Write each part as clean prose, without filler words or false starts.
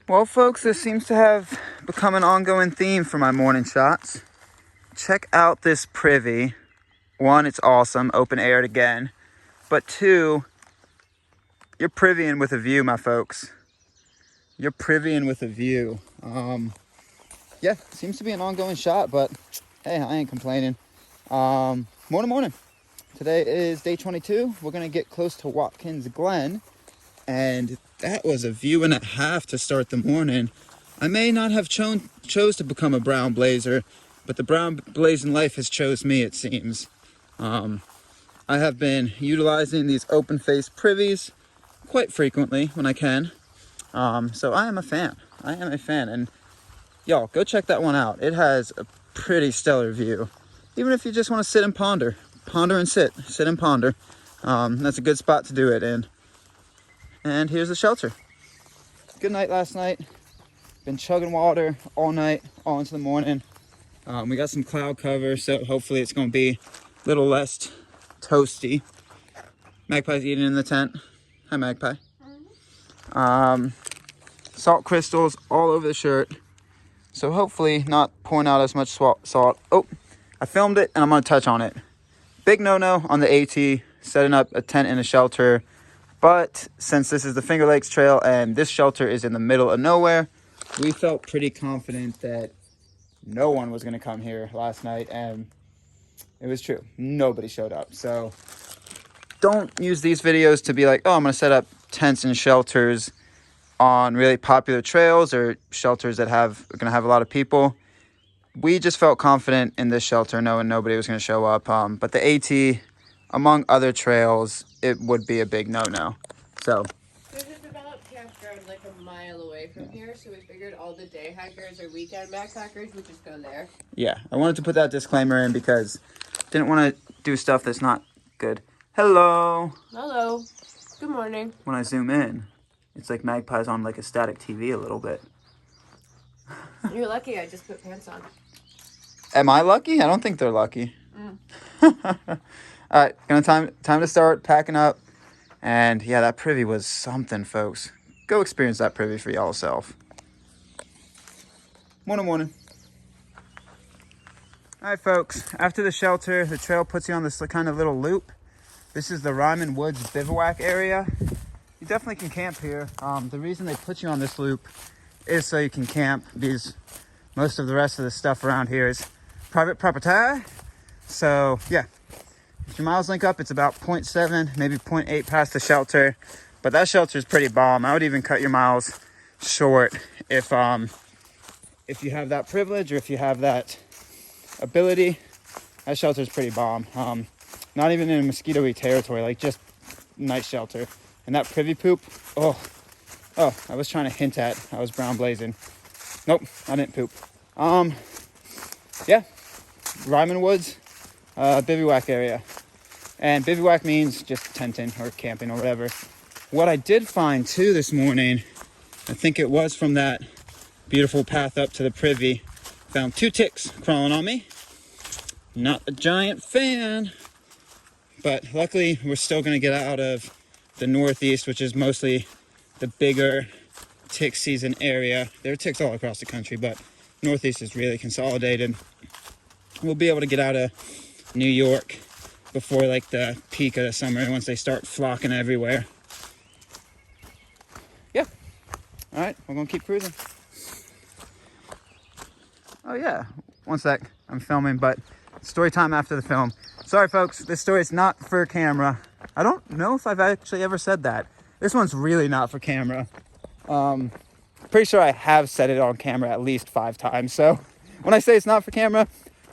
Well, folks, this seems to have become an ongoing theme for my morning shots. Check out this privy. One, it's awesome, open aired again. But two, you're privying with a view, my folks. You're privying with a view. Yeah, seems to be an ongoing shot, but hey, I ain't complaining. Morning. Today is day 22. We're gonna get close to Watkins Glen, and that was a view and a half to start the morning. I may not have chose to become a brown blazer, but the brown blazing life has chose me, it seems. I have been utilizing these open face privies quite frequently when I can. So I am a fan. And y'all, go check that one out. It has a pretty stellar view. Even if you just want to sit and ponder and sit and ponder. That's a good spot to do it in. And here's the shelter. Good night last night. Been chugging water all night, all into the morning. We got some cloud cover, so hopefully it's going to be a little less toasty. Magpie's eating in the tent. Hi, Magpie. Salt crystals all over the shirt. So hopefully not pouring out as much salt. Oh, I filmed it and I'm going to touch on it. Big no-no on the AT, setting up a tent in a shelter. But since this is the Finger Lakes Trail and this shelter is in the middle of nowhere, we felt pretty confident that no one was going to come here last night. And it was true. Nobody showed up. So don't use these videos to be like, oh, I'm going to set up tents and shelters on really popular trails or shelters that are going to have a lot of people. We just felt confident in this shelter knowing nobody was going to show up. But the AT, among other trails, it would be a big no-no. So there's a developed campground like a mile away from here, so we figured all the day hikers or weekend backpackers would just go there. Yeah, I wanted to put that disclaimer in because I didn't want to do stuff that's not good. Hello. Good morning. When I zoom in, it's like Magpie's on like a static TV a little bit. You're lucky I just put pants on. Am I lucky? I don't think they're lucky. All right, time to start packing up. And yeah, that privy was something, folks. Go experience that privy for y'all self. Morning. All right, folks. After the shelter, the trail puts you on this kind of little loop. This is the Ryman Woods bivouac area. You definitely can camp here. The reason they put you on this loop is so you can camp, because most of the rest of the stuff around here is private property. So yeah, if your miles link up, it's about 0.7, maybe 0.8 past the shelter. But that shelter is pretty bomb. I would even cut your miles short if you have that privilege or if you have that ability. That shelter is pretty bomb. Not even in a mosquito-y territory, like just nice shelter. And that privy poop, oh, I was trying to hint at I was brown blazing. Nope, I didn't poop. Yeah, Ryman Woods, bivouac area. And bivouac means just tenting or camping or whatever. What I did find too this morning, I think it was from that beautiful path up to the privy, found 2 ticks crawling on me. Not a giant fan, but luckily we're still gonna get out of the northeast, which is mostly the bigger tick season area. There are ticks all across the country, but northeast is really consolidated. We'll be able to get out of New York before like the peak of the summer, once they start flocking everywhere. Yeah. All right, we're gonna keep cruising. Oh yeah, one sec, I'm filming, but story time after the film. Sorry folks, this story is not for camera. I don't know if I've actually ever said that. This one's really not for camera. Pretty sure I have said it on camera at least 5 times. So when I say it's not for camera,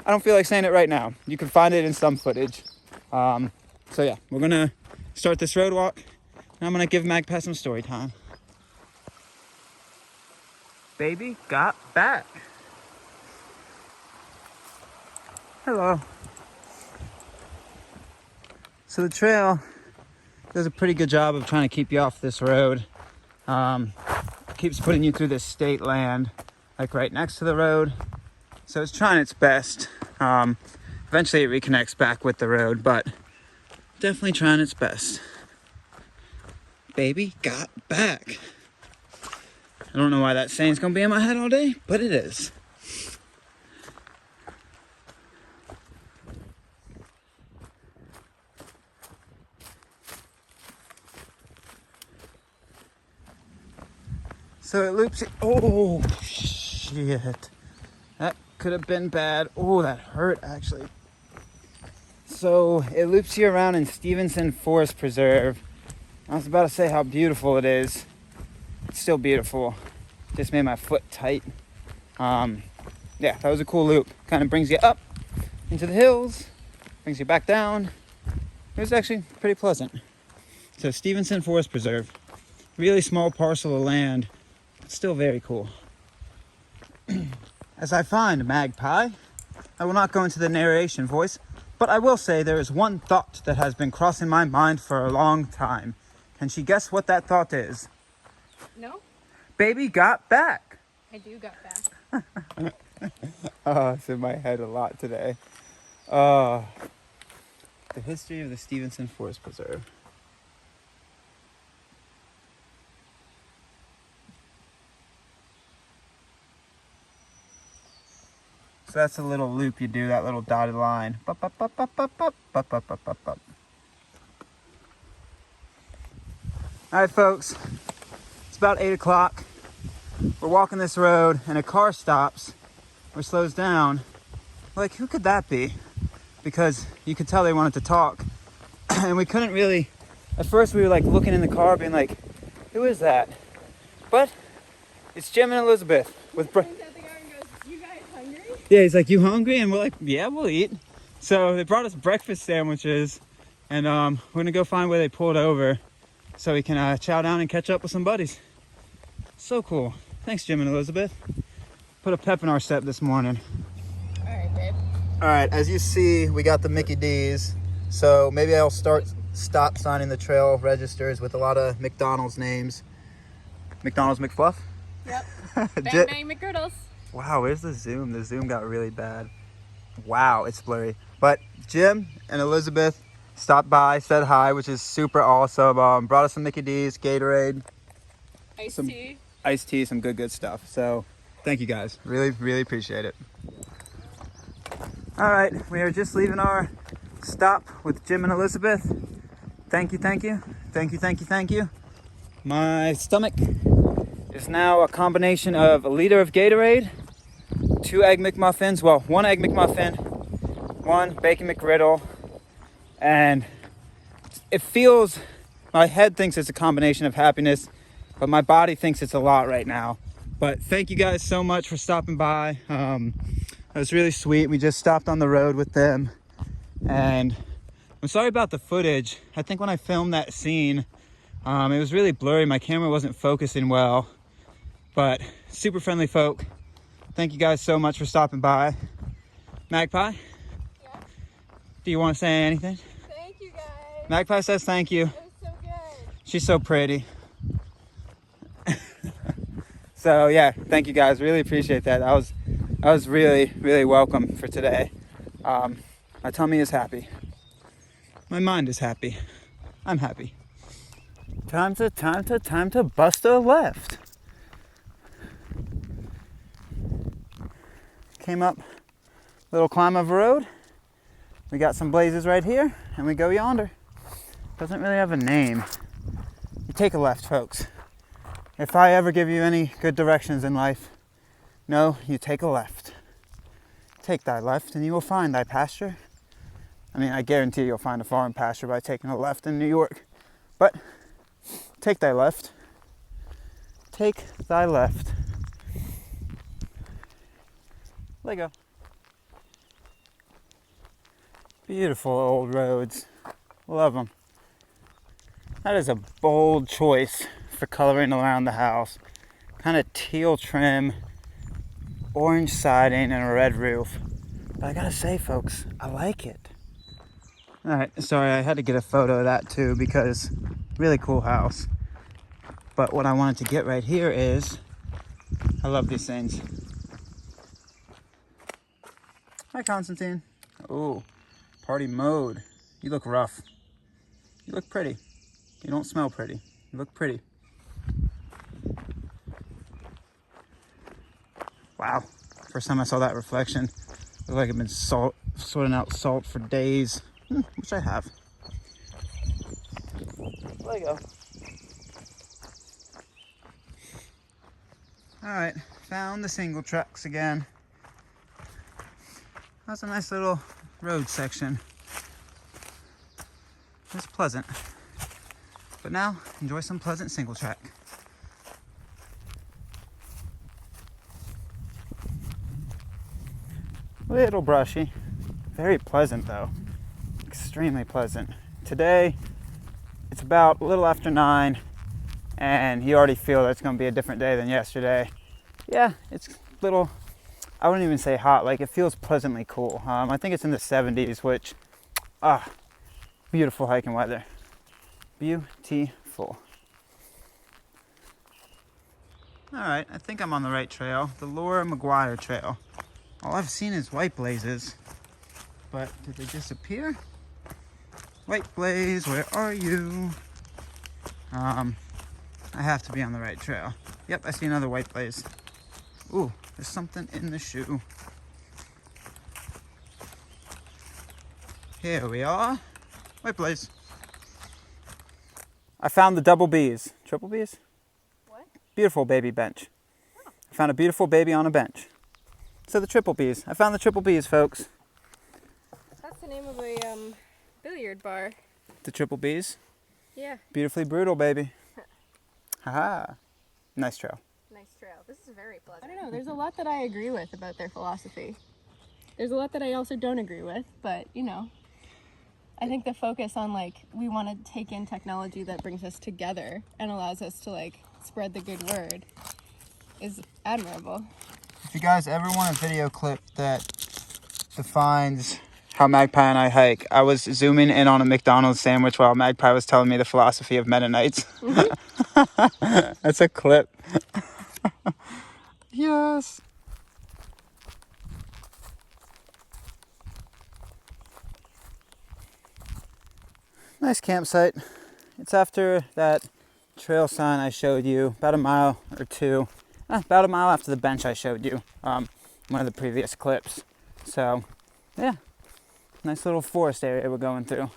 I don't feel like saying it right now. You can find it in some footage. So yeah, we're gonna start this road walk, and I'm gonna give Magpie some story time. Baby got back. Hello. So the trail does a pretty good job of trying to keep you off this road. Keeps putting you through this state land, like right next to the road. So it's trying its best. Eventually it reconnects back with the road, but definitely trying its best. Baby got back. I don't know why that saying's gonna be in my head all day, but it is. So it loops it. Oh, shit. That could have been bad. Oh, that hurt actually. So it loops you around in Stevenson Forest Preserve. I was about to say how beautiful it is. It's still beautiful. Just made my foot tight. Yeah, that was a cool loop. Kind of brings you up into the hills, brings you back down. It was actually pretty pleasant. So Stevenson Forest Preserve. Really small parcel of land. Still very cool. As I find Magpie, I will not go into the narration voice, but I will say there is one thought that has been crossing my mind for a long time. Can she guess what that thought is? No? Baby got back. I do got back. Oh, it's in my head a lot today. The history of the Stevenson Forest Preserve. So that's a little loop you do, that little dotted line. Bup, bup, bup, bup, bup, bup, bup, bup, bup, bup, bup. All right, folks, it's about 8 o'clock. We're walking this road and a car stops or slows down. We're like, who could that be? Because you could tell they wanted to talk. And we couldn't really, at first we were like looking in the car being like, who is that? But it's Jim and Elizabeth with yeah, he's like, you hungry? And we're like, yeah, we'll eat. So they brought us breakfast sandwiches, and we're gonna go find where they pulled over so we can chow down and catch up with some buddies. So cool. Thanks, Jim and Elizabeth. Put a pep in our step this morning. All right, babe. All right, as you see, we got the Mickey D's. So maybe I'll stop signing the trail registers with a lot of McDonald's names. McDonald's McFluff? Yep. Bang, bang, McGriddles. Wow, where's the zoom? The zoom got really bad. Wow, it's blurry. But Jim and Elizabeth stopped by, said hi, which is super awesome. Brought us some Mickey D's, Gatorade. Iced tea, some good stuff. So thank you guys. Really, really appreciate it. All right, we are just leaving our stop with Jim and Elizabeth. Thank you. My stomach is now a combination of a liter of Gatorade, 2 Egg McMuffins, well, 1 Egg McMuffin, 1 Bacon McGriddle, and it feels, my head thinks it's a combination of happiness, but my body thinks it's a lot right now. But thank you guys so much for stopping by. It was really sweet. We just stopped on the road with them, and I'm sorry about the footage. I think when I filmed that scene, it was really blurry. My camera wasn't focusing well, but super friendly folk. Thank you guys so much for stopping by. Magpie? Yeah? Do you want to say anything? Thank you, guys. Magpie says thank you. It was so good. She's so pretty. So yeah, thank you guys. Really appreciate that. That was really, really welcome for today. My tummy is happy. My mind is happy. I'm happy. Time to bust a left. Came up a little climb of a road. We got some blazes right here, and we go yonder. Doesn't really have a name. You take a left, folks. If I ever give you any good directions in life, no, you take a left. Take thy left, and you will find thy pasture. I mean, I guarantee you'll find a farm pasture by taking a left in New York. But take thy left. Take thy left. Lego. Beautiful old roads. Love them. That is a bold choice for coloring around the house. Kind of teal trim, orange siding, and a red roof. But I gotta say, folks, I like it. Alright, sorry, I had to get a photo of that too because really cool house. But what I wanted to get right here is, I love these things. Hi, Constantine. Oh, party mode. You look rough. You look pretty. You don't smell pretty. You look pretty. Wow. First time I saw that reflection. Looked like I've been sorting out salt for days. Which I have. There you go. Alright, found the single tracks again. That's a nice little road section. It's pleasant. But now, enjoy some pleasant single track. Little brushy. Very pleasant though. Extremely pleasant. Today, it's about a little after 9, and you already feel that it's going to be a different day than yesterday. Yeah, it's a little, I wouldn't even say hot, like it feels pleasantly cool. I think it's in the 70s, which, beautiful hiking weather. Beautiful. All right, I think I'm on the right trail, the Laura McGuire Trail. All I've seen is white blazes, but did they disappear? White blaze, where are you? I have to be on the right trail. Yep, I see another white blaze. Ooh, there's something in the shoe. Here we are. White blaze. I found the double B's. Triple B's? What? Beautiful baby bench. Oh. I found a beautiful baby on a bench. So the triple B's. I found the triple B's, folks. That's the name of a billiard bar. The triple B's? Yeah. Beautifully brutal, baby. Haha. Nice trail. Nice trail. This is very pleasant. I don't know. There's a lot that I agree with about their philosophy. There's a lot that I also don't agree with, but you know, I think the focus on like we want to take in technology that brings us together and allows us to like spread the good word is admirable. If you guys ever want a video clip that defines how Magpie and I hike, I was zooming in on a McDonald's sandwich while Magpie was telling me the philosophy of Mennonites. That's a clip. Yes. Nice campsite. It's after that trail sign I showed you, about a mile or two. About a mile after the bench I showed you, one of the previous clips. So, yeah, nice little forest area we're going through.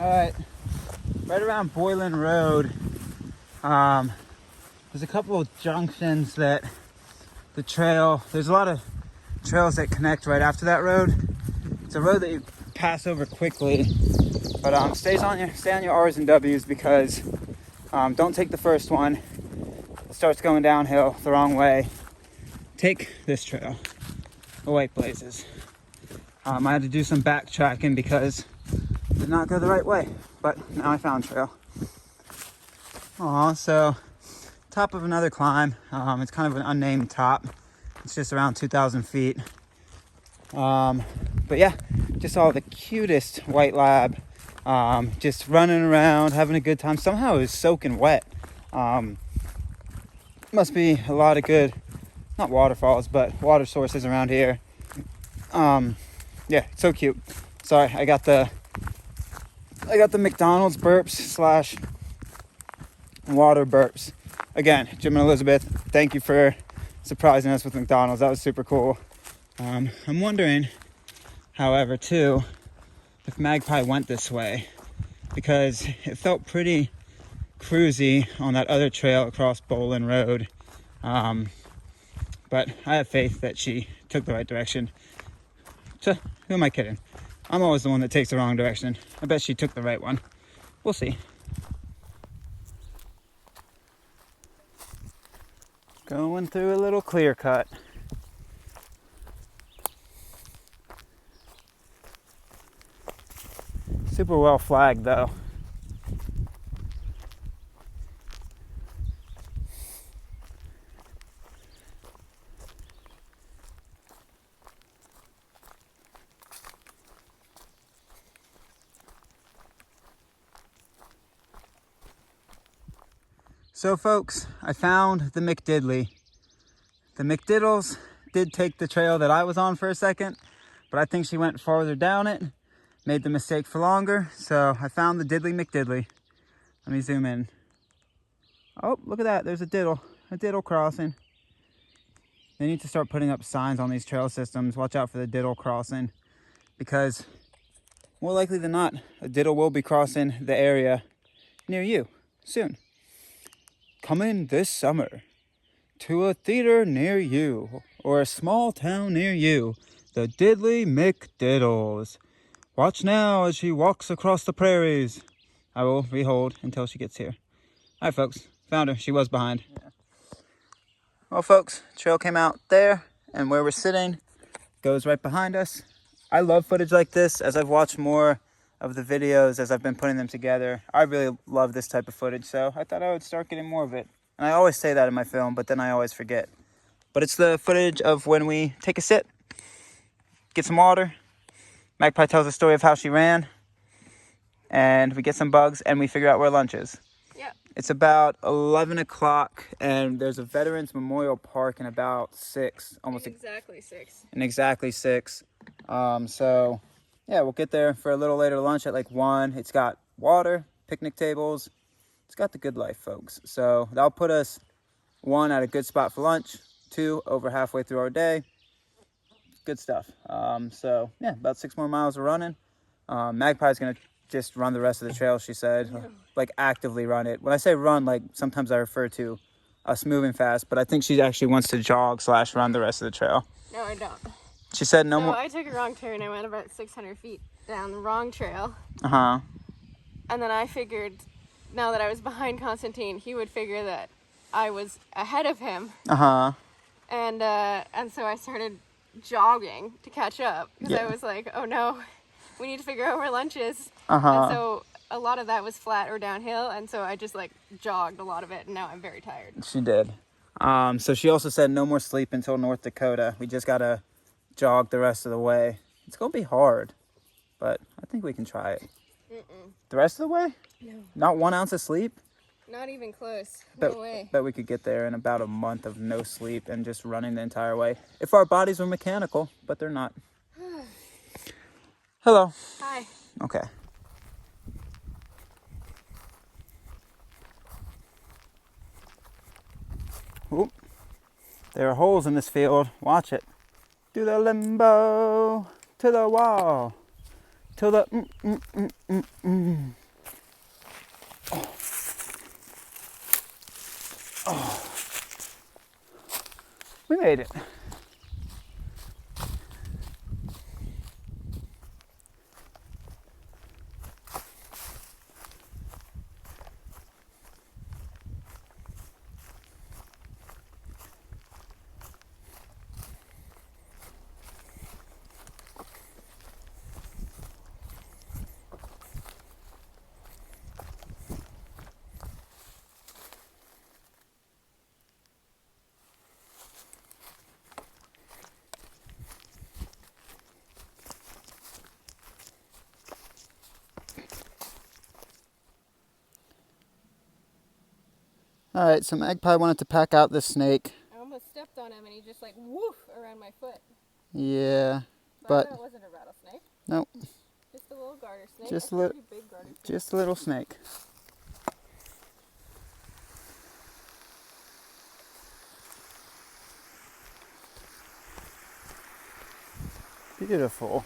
All right, right around Boylan Road, there's a couple of junctions that the trail, there's a lot of trails that connect right after that road. It's a road that you pass over quickly, but stay on your R's and W's because don't take the first one. It starts going downhill the wrong way. Take this trail, the white blazes. I had to do some backtracking because it did not go the right way, but now I found trail. So top of another climb. It's kind of an unnamed top. It's just around 2,000 feet. But yeah, just all the cutest white lab, just running around, having a good time. Somehow it was soaking wet. Must be a lot of good, not waterfalls, but water sources around here. Yeah, it's so cute. Sorry, I got the McDonald's burps / water burps. Again, Jim and Elizabeth, thank you for surprising us with McDonald's. That was super cool. I'm wondering, however, too, if Magpie went this way, because it felt pretty cruisy on that other trail across Boylan Road. But I have faith that she took the right direction. So, who am I kidding? I'm always the one that takes the wrong direction. I bet she took the right one. We'll see. Going through a little clear cut. Super well flagged though. So folks, I found the McDiddley. The McDiddles did take the trail that I was on for a second, But I think she went farther down it, made the mistake for longer. So I found the Diddly McDiddly. Let me zoom in. Oh, look at that. There's a diddle crossing. They need to start putting up signs on these trail systems. Watch out for the diddle crossing, because more likely than not, a diddle will be crossing the area near you soon. Coming this summer to a theater near you or a small town near you, the Diddly McDiddles. Watch now as she walks across the prairies. I will behold until she gets here. All right, folks, found her. She was behind. Yeah. Well, folks, trail came out there, and where we're sitting goes right behind us. I love footage like this. As I've watched more of the videos, as I've been putting them together, I really love this type of footage, so I thought I would start getting more of it. And I always say that in my film, but then I always forget. But it's the footage of when we take a sit, get some water, Magpie tells a story of how she ran, and we get some bugs, and we figure out where lunch is. Yep. It's about 11 o'clock, and there's a Veterans Memorial Park in about 6. Exactly 6. In exactly 6. So, yeah, we'll get there for a little later lunch at like 1. It's got water, picnic tables. It's got the good life, folks. So that'll put us, 1, at a good spot for lunch. 2, over halfway through our day. Good stuff. So, yeah, about 6 more miles of running. Magpie's going to just run the rest of the trail, she said. Yeah. Like, actively run it. When I say run, like, sometimes I refer to us moving fast, but I think she actually wants to jog/run the rest of the trail. No, I don't. She said no more. I took a wrong turn. I went about 600 feet down the wrong trail. Uh-huh. And then I figured, now that I was behind Constantine, he would figure that I was ahead of him. Uh-huh. And so I started jogging to catch up, because Yeah. I was like, oh no, we need to figure out where lunch is. Uh-huh. And so a lot of that was flat or downhill, and so I just like jogged a lot of it, and now I'm very tired. She did. So she also said no more sleep until North Dakota. We just gotta jog the rest of the way. It's gonna be hard, but I think we can try it. Mm-mm. The rest of the way? No. Not 1 ounce of sleep? Not even close. Bet, no way. Bet we could get there in about a month of no sleep and just running the entire way. If our bodies were mechanical, but they're not. Hello. Hi. Okay. Oop. There are holes in this field. Watch it. Do the limbo to the wall. Till the Oh. Oh. We made it. All right, so Magpie wanted to pack out this snake. I almost stepped on him, and he just like woof around my foot. Yeah, but it wasn't a rattlesnake. Nope. Just a little garter snake. Just big garter snake. Just a little snake. Beautiful.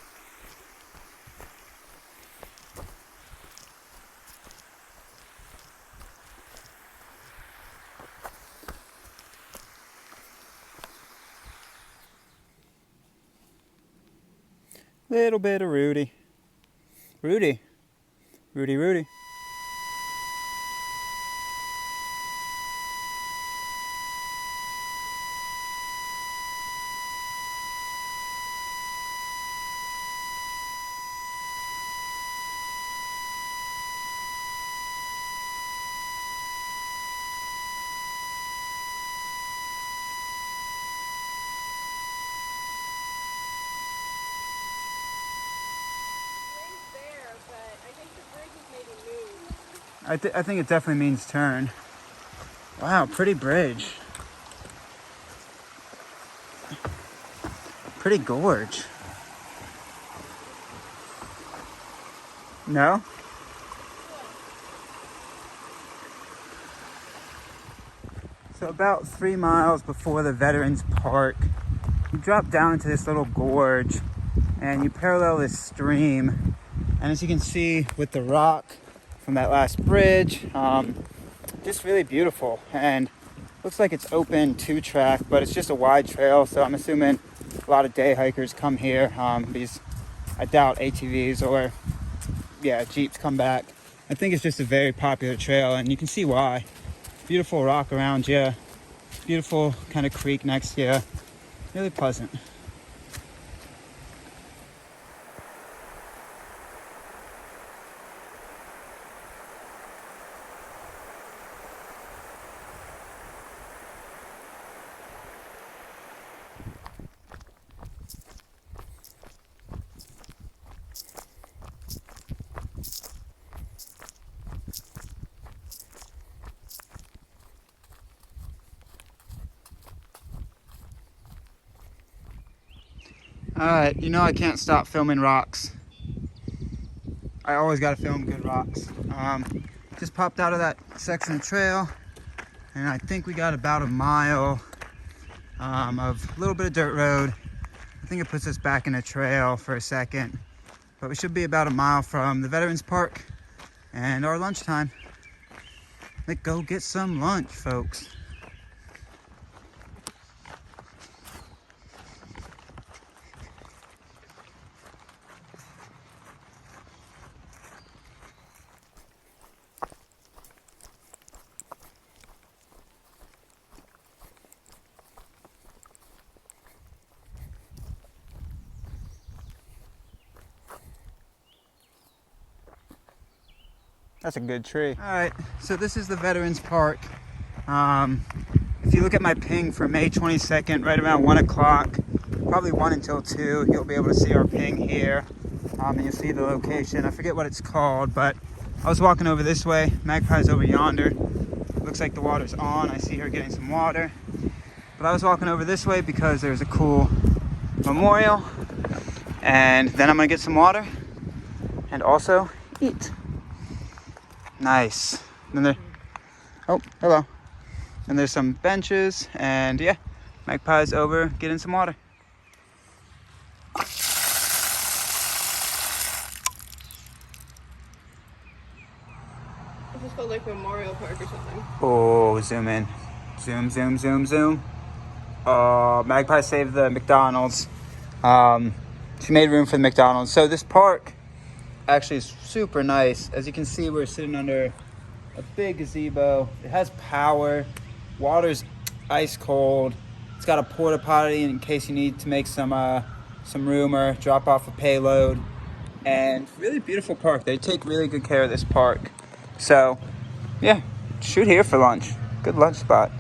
Little bit of Rudy. Rudy. Rudy, Rudy. I think it definitely means turn. Wow, pretty bridge. Pretty gorge. No? So about 3 miles before the Veterans Park, you drop down into this little gorge and you parallel this stream. And as you can see with the rock from that last bridge, just really beautiful. And looks like it's open 2-track, but it's just a wide trail. So I'm assuming a lot of day hikers come here because I doubt ATVs or Jeeps come back. I think it's just a very popular trail, and you can see why. Beautiful rock around you, beautiful kind of creek next to you, really pleasant. Alright, you know I can't stop filming rocks. I always gotta film good rocks. Just popped out of that section of trail, and I think we got about a mile of a little bit of dirt road. I think it puts us back in a trail for a second, but we should be about a mile from the Veterans Park and our lunchtime. Let's go get some lunch, folks. That's a good tree. All right, so this is the Veterans Park. If you look at my ping for May 22nd, right around 1 o'clock, probably 1 until 2, you'll be able to see our ping here. And you'll see the location. I forget what it's called, but I was walking over this way. Magpie's over yonder. Looks like the water's on. I see her getting some water. But I was walking over this way because there's a cool memorial. And then I'm gonna get some water and also eat. Nice. And then oh, hello. And there's some benches, and yeah, Magpie's over getting some water. This is called like Memorial Park or something. Oh, zoom in. Zoom, zoom, zoom, zoom. Oh, Magpie saved the McDonald's. She made room for the McDonald's. So this park actually is super nice. As you can see, we're sitting under a big gazebo. It has power. Water's ice cold. It's got a porta potty in case you need to make some room or drop off a payload. And really beautiful park. They take really good care of this park. So yeah, shoot here for lunch. Good lunch spot.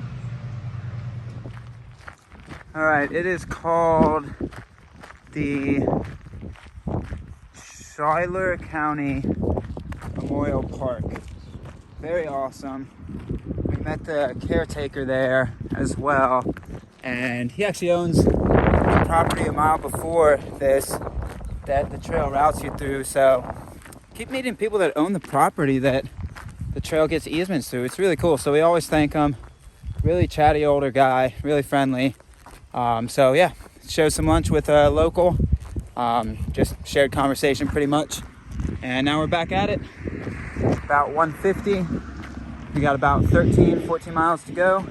All right, it is called the Schuyler County Memorial Park. Very awesome. We met the caretaker there as well, and he actually owns the property a mile before this that the trail routes you through. So keep meeting people that own the property that the trail gets easements through. It's really cool. So we always thank him. Really chatty older guy, really friendly. So yeah, shared some lunch with a local. Just shared conversation pretty much. And now we're back at it. About 1:50. We got about 14 miles to go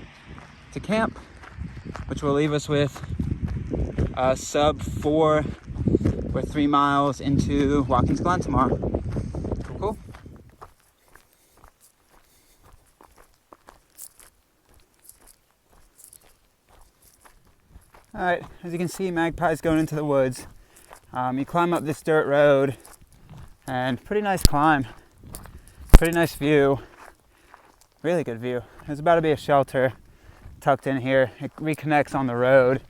to camp, which will leave us with a sub 4 or 3 miles into Watkins Glen tomorrow. Cool. All right, as you can see, Magpie's going into the woods. You climb up this dirt road, and pretty nice climb. Pretty nice view. Really good view. There's about to be a shelter tucked in here. It reconnects on the road,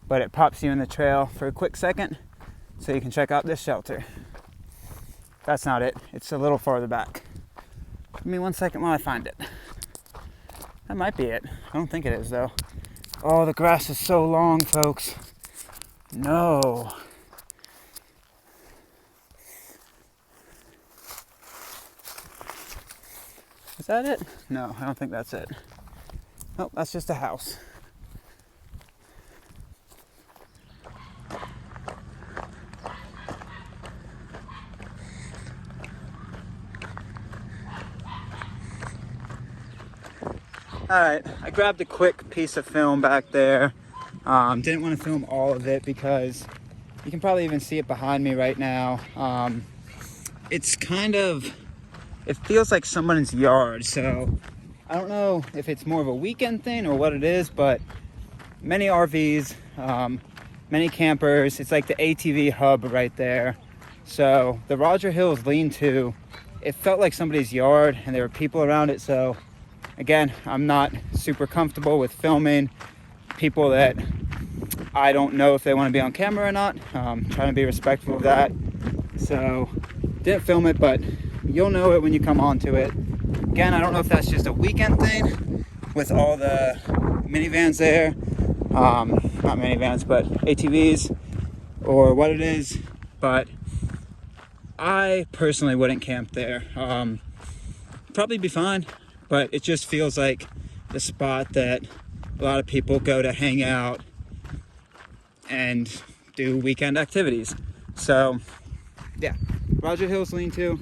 but it pops you in the trail for a quick second so you can check out this shelter. That's not it. It's a little farther back. Give me 1 second while I find it. That might be it. I don't think it is though. Oh, the grass is so long, folks. No. Is that it? No, I don't think that's it. Oh, that's just a house. Alright, I grabbed a quick piece of film back there. Didn't want to film all of it because you can probably even see it behind me right now. It's kind of, it feels like someone's yard, so I don't know if it's more of a weekend thing or what it is, but many RVs, many campers, it's like the ATV hub right there. So the Roger Hills lean-to, it felt like somebody's yard and there were people around it, so again, I'm not super comfortable with filming people that I don't know if they want to be on camera or not. Trying to be respectful of that. So, didn't film it, but you'll know it when you come onto it. Again, I don't know if that's just a weekend thing with all the minivans there. Not minivans, but ATVs, or what it is. But I personally wouldn't camp there. Probably be fine. But it just feels like the spot that a lot of people go to hang out and do weekend activities. So, yeah, Roger Hills lean-to.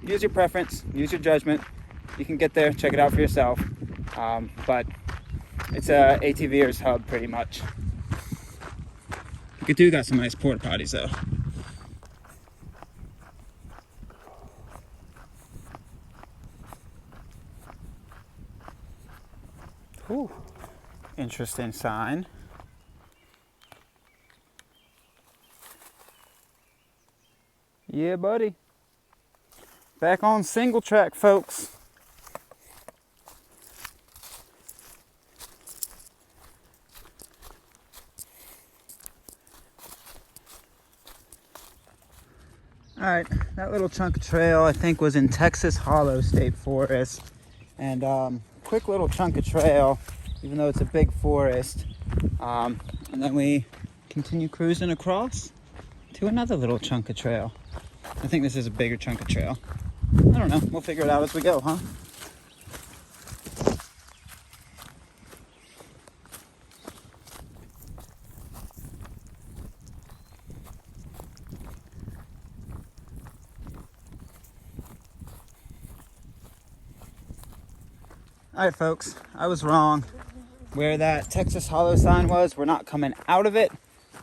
Use your preference, use your judgment. You can get there, check it out for yourself. But it's a ATVer's hub pretty much. You do got some nice porta potties though. Ooh, interesting sign. Yeah, buddy. Back on single track, folks. All right, that little chunk of trail I think was in Texas Hollow State Forest. And quick little chunk of trail, even though it's a big forest. And then we continue cruising across to another little chunk of trail. I think this is a bigger chunk of trail. I don't know, we'll figure it out as we go, huh? All right, folks, I was wrong. Where that Texas Hollow sign was, we're not coming out of it.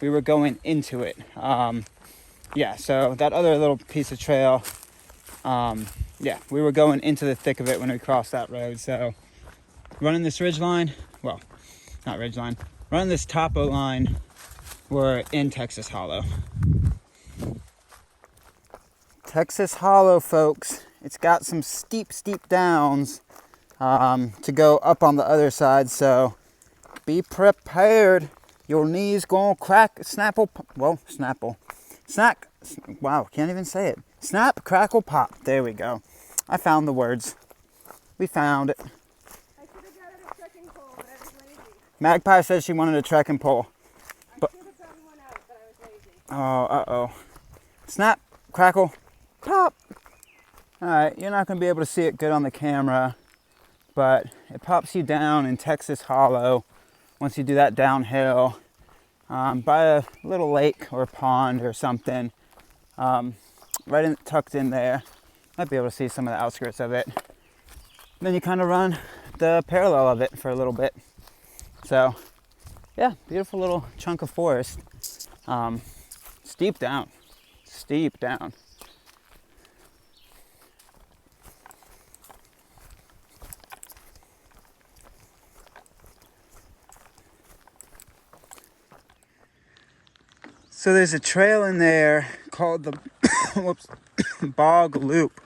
We were going into it. Yeah, so that other little piece of trail, yeah, we were going into the thick of it when we crossed that road. So running this ridge line, well, not ridge line, running this topo line, we're in Texas Hollow. Texas Hollow, folks, it's got some steep downs to go up on the other side, so be prepared. Your knees gonna crack, wow, can't even say it. Snap, crackle, pop. There we go. I found the words. We found it. I should have got a trekking pole, but I was lazy. Magpie said she wanted a trekking pole. I should have gotten one out, but I was lazy. Oh, uh-oh. Snap, crackle, pop. All right, you're not gonna be able to see it good on the camera, but it pops you down in Texas Hollow once you do that downhill by a little lake or pond or something, tucked in there. Might be able to see some of the outskirts of it. Then you kind of run the parallel of it for a little bit. So, yeah, beautiful little chunk of forest. Steep down. So there's a trail in there called the Whoops Bog Loop.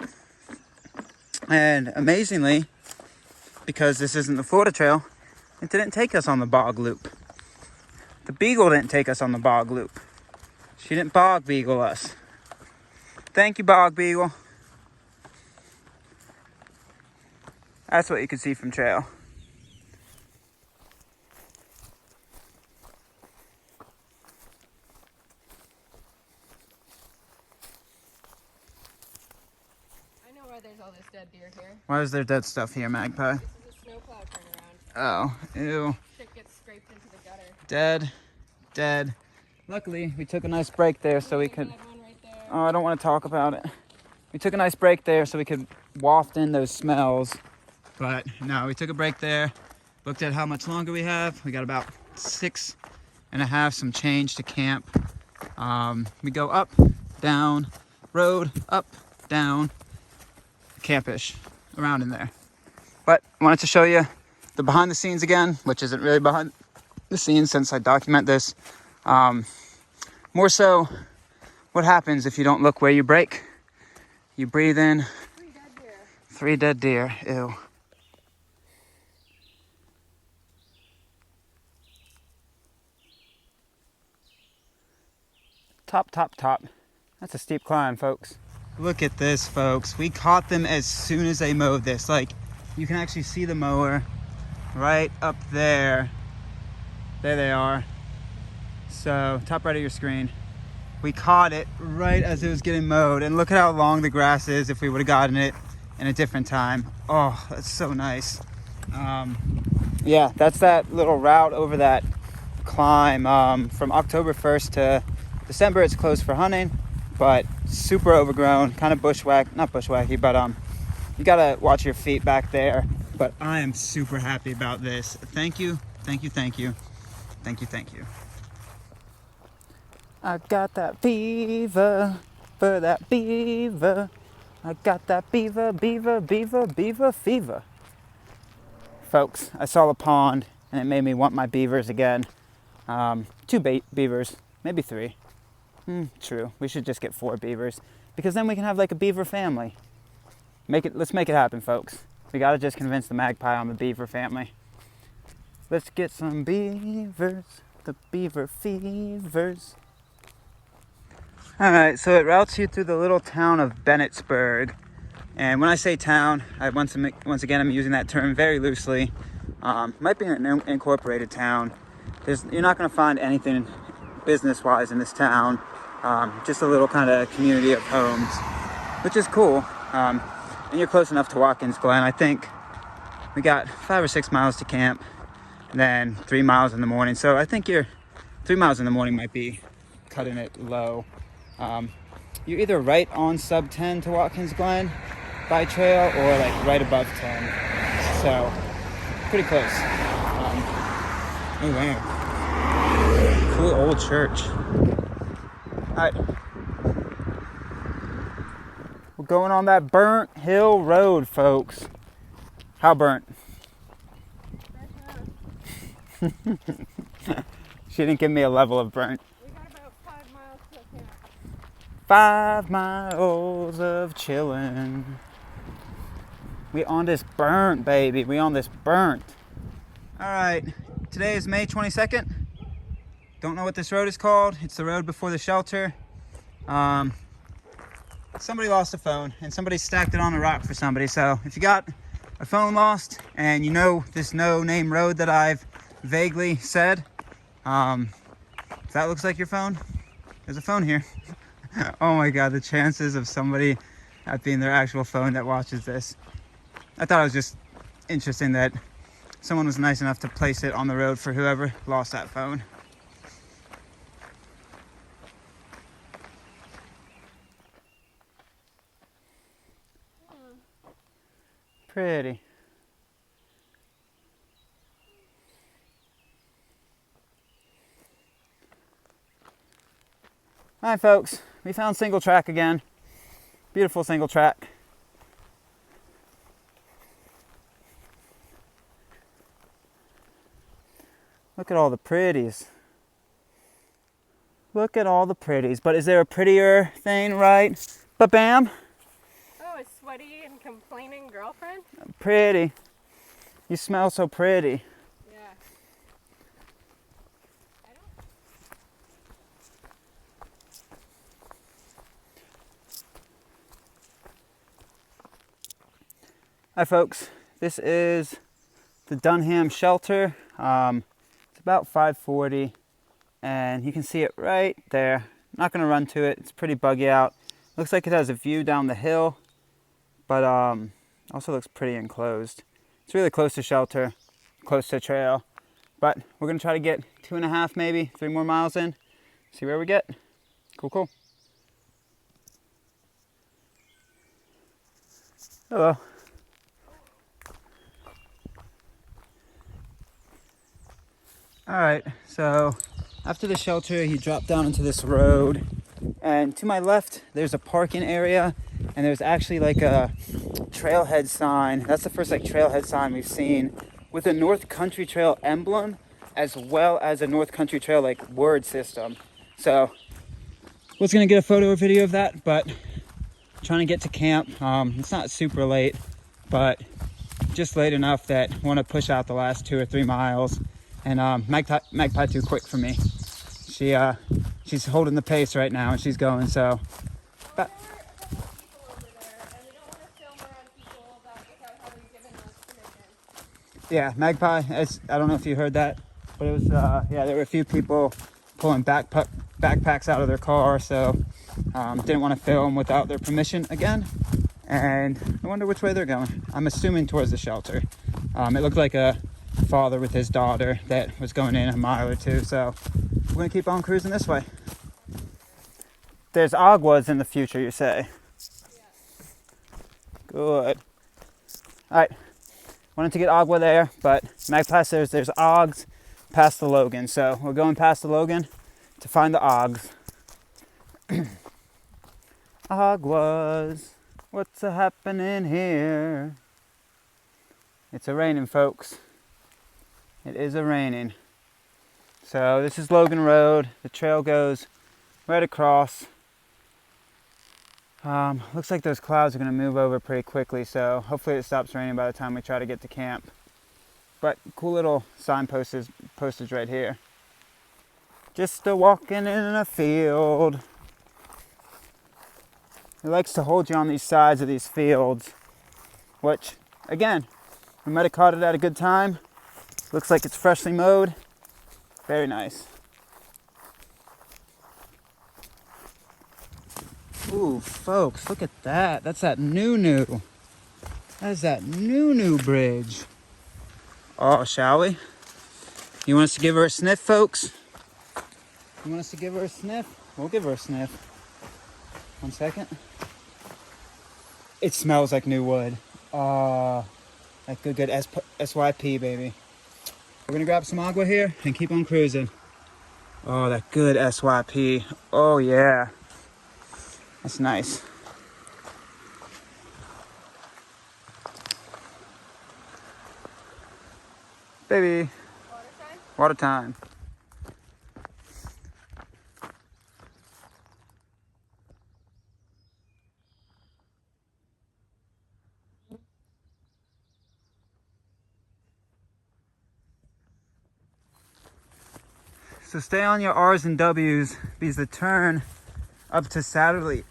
And amazingly, because this isn't the Florida Trail, it didn't take us on the Bog Loop. The Beagle didn't take us on the Bog Loop. She didn't bog beagle us. Thank you, Bog Beagle. That's what you can see from trail. why there's all this dead deer here. Why is there dead stuff here, Magpie? This is a snowplow turnaround. Oh, ew. Shit gets scraped into the gutter. Dead, dead. Luckily, we took a nice break there so we could... One right there. Oh, I don't want to talk about it. We took a nice break there so we could waft in those smells. But no, we took a break there. Looked at how much longer we have. We got about 6.5 some change to camp. We go up, down, road, up, down, campish, around in there. But I wanted to show you the behind the scenes again, which isn't really behind the scenes since I document this. More so, what happens if you don't look where you break? You breathe in 3 dead deer. Ew. Top, top, top. That's a steep climb, folks. Look at this, folks. We caught them as soon as they mowed this. Like, you can actually see the mower right up there. There they are. So, top right of your screen. We caught it right as it was getting mowed. And look at how long the grass is if we would have gotten it in a different time. Oh, that's so nice. Yeah, that's that little route over that climb. From October 1st to December, it's closed for hunting, but super overgrown, kind of not bushwhacky, but you gotta watch your feet back there. But I am super happy about this. Thank you, thank you, thank you, thank you, thank you. I got that fever for that beaver. I got that beaver fever. Folks, I saw a pond and it made me want my beavers again. 2 beavers, maybe 3. True. We should just get 4 beavers because then we can have like a beaver family. Let's make it happen, folks. We gotta just convince the Magpie on the beaver family. Let's get some beavers, the beaver fevers. All right, so it routes you through the little town of Bennettsburg. And when I say town, once again, I'm using that term very loosely. Might be an incorporated town. You're not gonna find anything business-wise in this town. Just a little kind of community of homes, which is cool. And you're close enough to Watkins Glen. I think we got 5 or 6 miles to camp, and then 3 miles in the morning. So I think your 3 miles in the morning might be cutting it low. You're either right on sub 10 to Watkins Glen by trail or like right above 10. So pretty close. Oh wow. Cool old church. Alright. We're going on that burnt hill road, folks. How burnt? She didn't give me a level of burnt. We got about 5 miles to camp. 5 miles of chillin'. We on this burnt, baby. We on this burnt. Alright. Today is May 22nd. Don't know what this road is called. It's the road before the shelter. Somebody lost a phone and somebody stacked it on a rock for somebody. So if you got a phone lost and you know this no-name road that I've vaguely said, if that looks like your phone, there's a phone here. Oh my God, the chances of somebody that being their actual phone that watches this. I thought it was just interesting that someone was nice enough to place it on the road for whoever lost that phone. Pretty. All right, folks, we found single track again. Beautiful single track. Look at all the pretties. Look at all the pretties. But is there a prettier thing, right? Ba-bam. Oh, a sweaty and complaining girlfriend? Pretty. You smell so pretty. Yeah. Hi folks, this is the Dunham Shelter. It's about 5:40 and you can see it right there. Not gonna run to it, it's pretty buggy out. Looks like it has a view down the hill. but also looks pretty enclosed. It's really close to shelter, close to trail, but we're gonna try to get 2.5, maybe 3 more miles in, see where we get. Cool. Hello. All right, so after the shelter, he dropped down into this road, and to my left, there's a parking area, and there's actually like a trailhead sign. That's the first like trailhead sign we've seen with a North Country Trail emblem, as well as a North Country Trail like word system. So, was gonna get a photo or video of that, but trying to get to camp. It's not super late, but just late enough that I want to push out the last 2 or 3 miles. And Magpie too quick for me. She's holding the pace right now, and she's going. So, but, yeah, Magpie. I don't know if you heard that, but it was yeah. There were a few people pulling backpacks out of their car, so didn't want to film without their permission again. And I wonder which way they're going. I'm assuming towards the shelter. It looked like a father with his daughter that was going in a mile or 2, so we're gonna keep on cruising this way. There's aguas in the future, you say? Yeah. Good. All right, wanted to get agua there, but Magpie says there's ogs past the Logan, so we're going past the Logan to find the ogs. Aguas, what's happening here? It's a-raining, folks. It is a-raining. So this is Logan Road. The trail goes right across. Looks like those clouds are going to move over pretty quickly, so hopefully it stops raining by the time we try to get to camp. But cool little signpostage right here. Just a walking in a field. It likes to hold you on these sides of these fields, which, again, we might have caught it at a good time. Looks like it's freshly mowed. Very nice. Ooh, folks, look at that. That's that new. That is that new bridge. Oh, shall we? You want us to give her a sniff, folks? You want us to give her a sniff? We'll give her a sniff. 1 second. It smells like new wood. That good SYP, baby. We're gonna grab some agua here and keep on cruising. Oh, that good SYP. Oh yeah. That's nice. Baby. Water time. So stay on your R's and W's because the turn up to Satterley,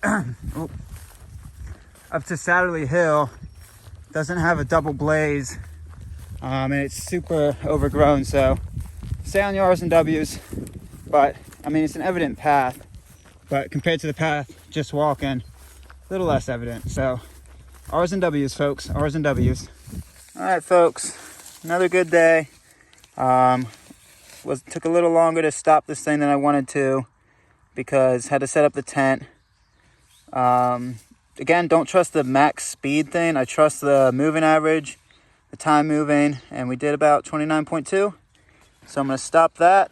up to Satterley Hill doesn't have a double blaze, and it's super overgrown. So stay on your R's and W's. But I mean, it's an evident path, but compared to the path just walking, a little less evident. So R's and W's, folks. R's and W's. All right, folks. Another good day. Took a little longer to stop this thing than I wanted to because had to set up the tent. Again, don't trust the max speed thing. I trust the moving average, the time moving, and we did about 29.2. So I'm going to stop that.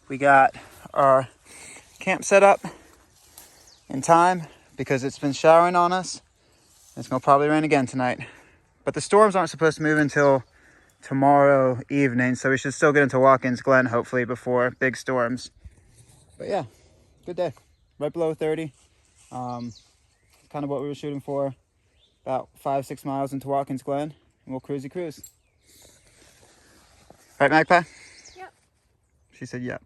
We got our camp set up in time because it's been showering on us. It's going to probably rain again tonight. But the storms aren't supposed to move until tomorrow evening, so we should still get into Watkins Glen hopefully before big storms. But yeah, good day. Right below 30. Kind of what we were shooting for. About 5-6 miles into Watkins Glen, and we'll cruise. Right, Magpie? Yep. She said yep.